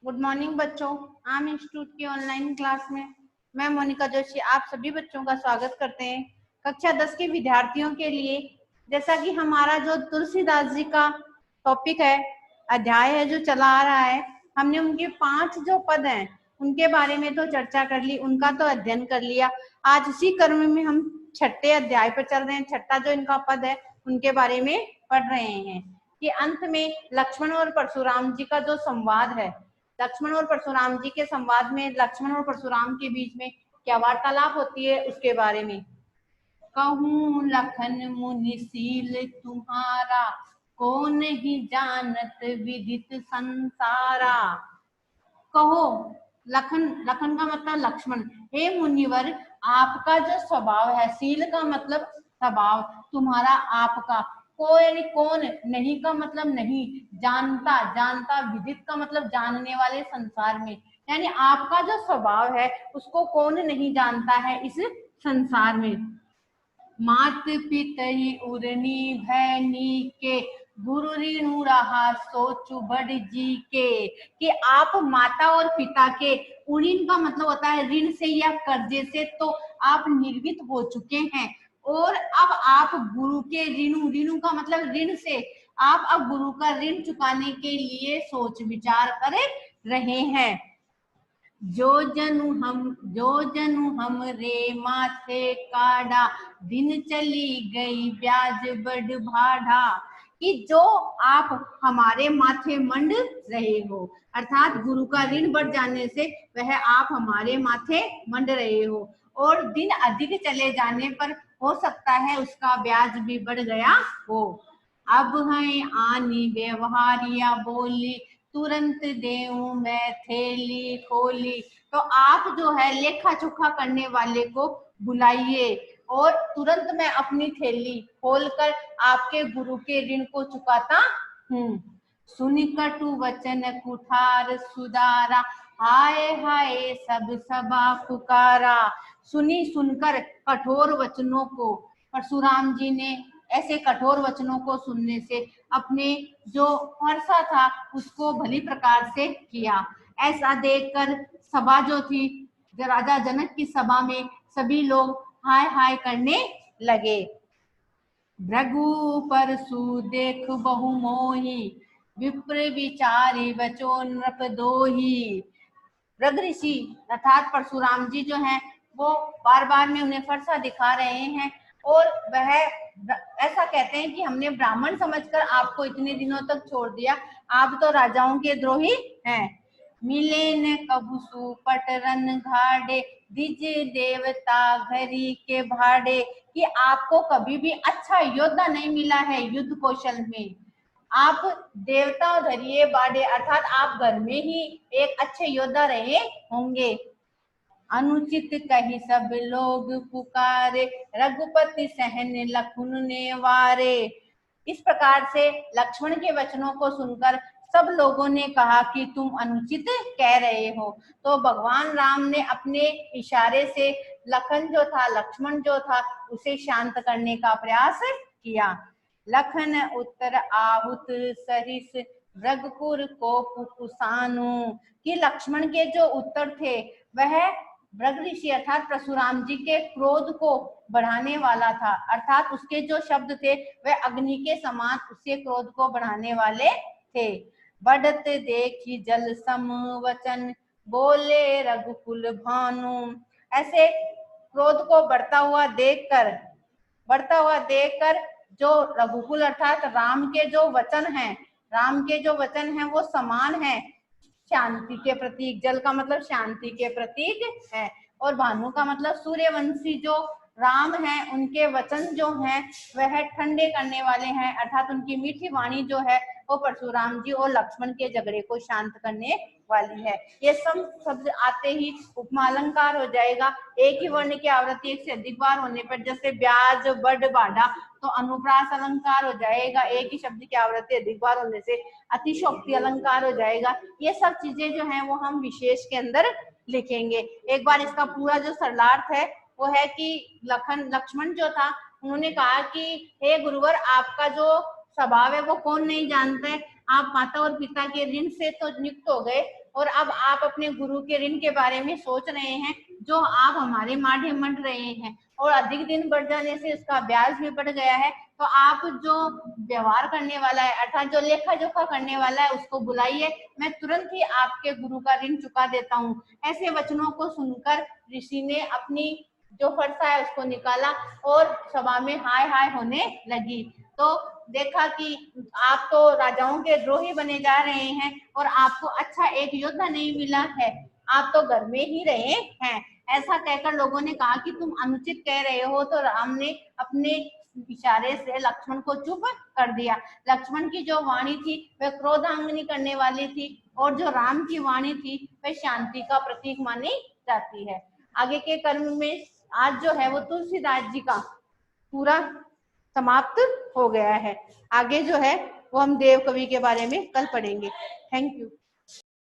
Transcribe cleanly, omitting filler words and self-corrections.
Good morning बच्चों। आम institute की ऑनलाइन क्लास में मैं मोनिका जोशी आप सभी बच्चों का स्वागत करते हैं। कक्षा 10 के विद्यार्थियों के लिए जैसा कि हमारा जो तुलसीदास जी का टॉपिक है, अध्याय है जो चला आ रहा है, हमने उनके 5 जो पद हैं उनके बारे में तो चर्चा कर ली, उनका तो अध्ययन कर लिया। आज उसी क्रम में हम छठे अध्याय पर चल रहे हैं। छठा जो इनका पद है उनके बारे में पढ़ रहे हैं कि अंत में लक्ष्मण और परशुराम जी का जो संवाद है, लक्ष्मण और परशुराम जी के संवाद में लक्ष्मण और परशुराम के बीच में क्या वार्तालाप होती है उसके बारे में। कहूं लखन मुनिशील तुम्हारा, को नहीं जानत विदित संसारा। कहो लखन, लखन का मतलब लक्ष्मण, हे मुनिवर आपका जो स्वभाव है, शील का मतलब स्वभाव, तुम्हारा आपका, को यानी कौन, नहीं का मतलब नहीं, जानता, जानता, विदित का मतलब जानने वाले संसार में, यानी आपका जो स्वभाव है उसको कौन नहीं जानता है इस संसार में। मात पितई उरनी भैनी के, गुरु ऋणु रहा सोचु बड़ जी के, कि आप माता और पिता के, ऋण का मतलब होता है ऋण से या कर्जे से, तो आप निर्वित हो चुके हैं और अब आप गुरु के ऋणु, ऋणु का मतलब ऋण से, आप अब गुरु का ऋण चुकाने के लिए सोच विचार कर रहे हैं। जो जनु हम रे माथे काढ़ा, दिन चली गई ब्याज बड़ भाड़ा, कि जो आप हमारे माथे मंड रहे हो, अर्थात गुरु का ऋण बढ़ जाने से वह आप हमारे माथे मंड रहे हो, और दिन अधिक चले जाने पर हो सकता है उसका ब्याज भी बढ़ गया हो। अब है आनी व्यवहारिया बोली, तुरंत देऊं मैं थैली खोली, तो आप जो है लेखा चोखा करने वाले को बुलाइए और तुरंत मैं अपनी थैली खोलकर आपके गुरु के ऋण को चुकाता हूँ। सुनि कटु वचन कुठार सुधारा, हाय हाय सब सभा पुकारा। सुनी, सुनकर कठोर वचनों को, परशुराम जी ने ऐसे कठोर वचनों को सुनने से अपने जो फरसा था उसको भली प्रकार से किया। ऐसा देखकर सभा जो थी, राजा जनक की सभा में सभी लोग हाय हाय करने लगे। भृगु परशु देख बहु मोही, विप्र विचारी बचो नृप दोही। भृग ऋषि अर्थात परशुराम जी जो हैं वो बार बार में उन्हें फरसा दिखा रहे हैं और वह ऐसा कहते हैं कि हमने ब्राह्मण समझकर आपको इतने दिनों तक छोड़ दिया, आप तो राजाओं के द्रोही हैं। मिले न कबुसु पटरन घाड़े, दिज देवता घरी के भाड़े, कि आपको कभी भी अच्छा योद्धा नहीं मिला है युद्ध कौशल में, आप देवता धरिए बाड़े, अर्थात आप घर में ही एक अच्छे योद्धा रहे होंगे। अनुचित कही सब लोग पुकारे, रघुपति सहन लखुन ने वारे। इस प्रकार से लक्ष्मण के वचनों को सुनकर सब लोगों ने कहा कि तुम अनुचित कह रहे हो, तो भगवान राम ने अपने इशारे से लखन जो था, लक्ष्मण जो था, उसे शांत करने का प्रयास किया। लखन उत्तर आहुत सरिस, रघुपुर को पुकुसानु, कि लक्ष्मण के जो उत्तर थे वह भृग ऋषि अर्थात परशुराम जी के क्रोध को बढ़ाने वाला था, अर्थात उसके जो शब्द थे वह अग्नि के समान उसके क्रोध को बढ़ाने वाले थे। बढ़त देखी जल सम वचन, बोले रघुकुल भानु। ऐसे क्रोध को बढ़ता हुआ देखकर जो रघुकुल अर्थात राम के जो वचन हैं, राम के जो वचन हैं वो समान है शांति के प्रतीक। जल का मतलब शांति के प्रतीक है और भानु का मतलब सूर्यवंशी जो राम हैं उनके वचन जो हैं वह ठंडे करने वाले हैं, अर्थात उनकी मीठी वाणी जो है वो परशुराम जी और लक्ष्मण के झगड़े को शांत करने वाली है। ये सब शब्द आते ही उपमा अलंकार हो जाएगा। एक ही वर्ण की आवृत्ति एक से अधिक बार होने पर, जैसे ब्याज बड़ बाढ़ा, तो अनुप्रास अलंकार हो जाएगा। एक ही शब्द की आवृत्ति अधिक बार होने से अतिशोक्ति अलंकार हो जाएगा। ये सब चीजें जो हैं वो हम विशेष के अंदर लिखेंगे। एक बार इसका पूरा जो सरलार्थ है वो है कि लक्ष्मण जो था उन्होंने कहा कि हे गुरुवर, आपका जो स्वभाव है वो कौन नहीं जानता है, आप माता और पिता के ऋण से तो नियुक्त हो गए और अब आप अपने गुरु के ऋण के बारे में सोच रहे हैं, जो आप हमारे माढ़े मंड रहे हैं, और अधिक दिन बढ़ जाने से उसका ब्याज भी बढ़ गया है। तो आप जो व्यवहार करने वाला है, अर्थात जो लेखा जोखा करने वाला है, उसको बुलाइए, मैं तुरंत ही आपके गुरु का ऋण चुका देता हूँ। ऐसे वचनों को सुनकर ऋषि ने अपनी जो फरसा है उसको निकाला और सभा में हाय हाय होने लगी। तो देखा कि आप तो राजाओं के द्रोही बने जा रहे हैं और आपको अच्छा एक योद्धा नहीं मिला है, आप तो घर में ही रहे हैं। ऐसा कहकर लोगों ने कहा कि तुम अनुचित कह रहे हो। तो राम ने अपने इशारे से लक्ष्मण को चुप कर दिया। लक्ष्मण की जो वाणी थी वह क्रोधांगनी करने वाली थी, और जो राम की वाणी थी वह शांति का प्रतीक मानी जाती है। आगे के कर्म में आज जो है वो तुलसीदास जी का पूरा समाप्त हो गया है। आगे जो है वो हम देव कवि के बारे में कल पढ़ेंगे। Thank you.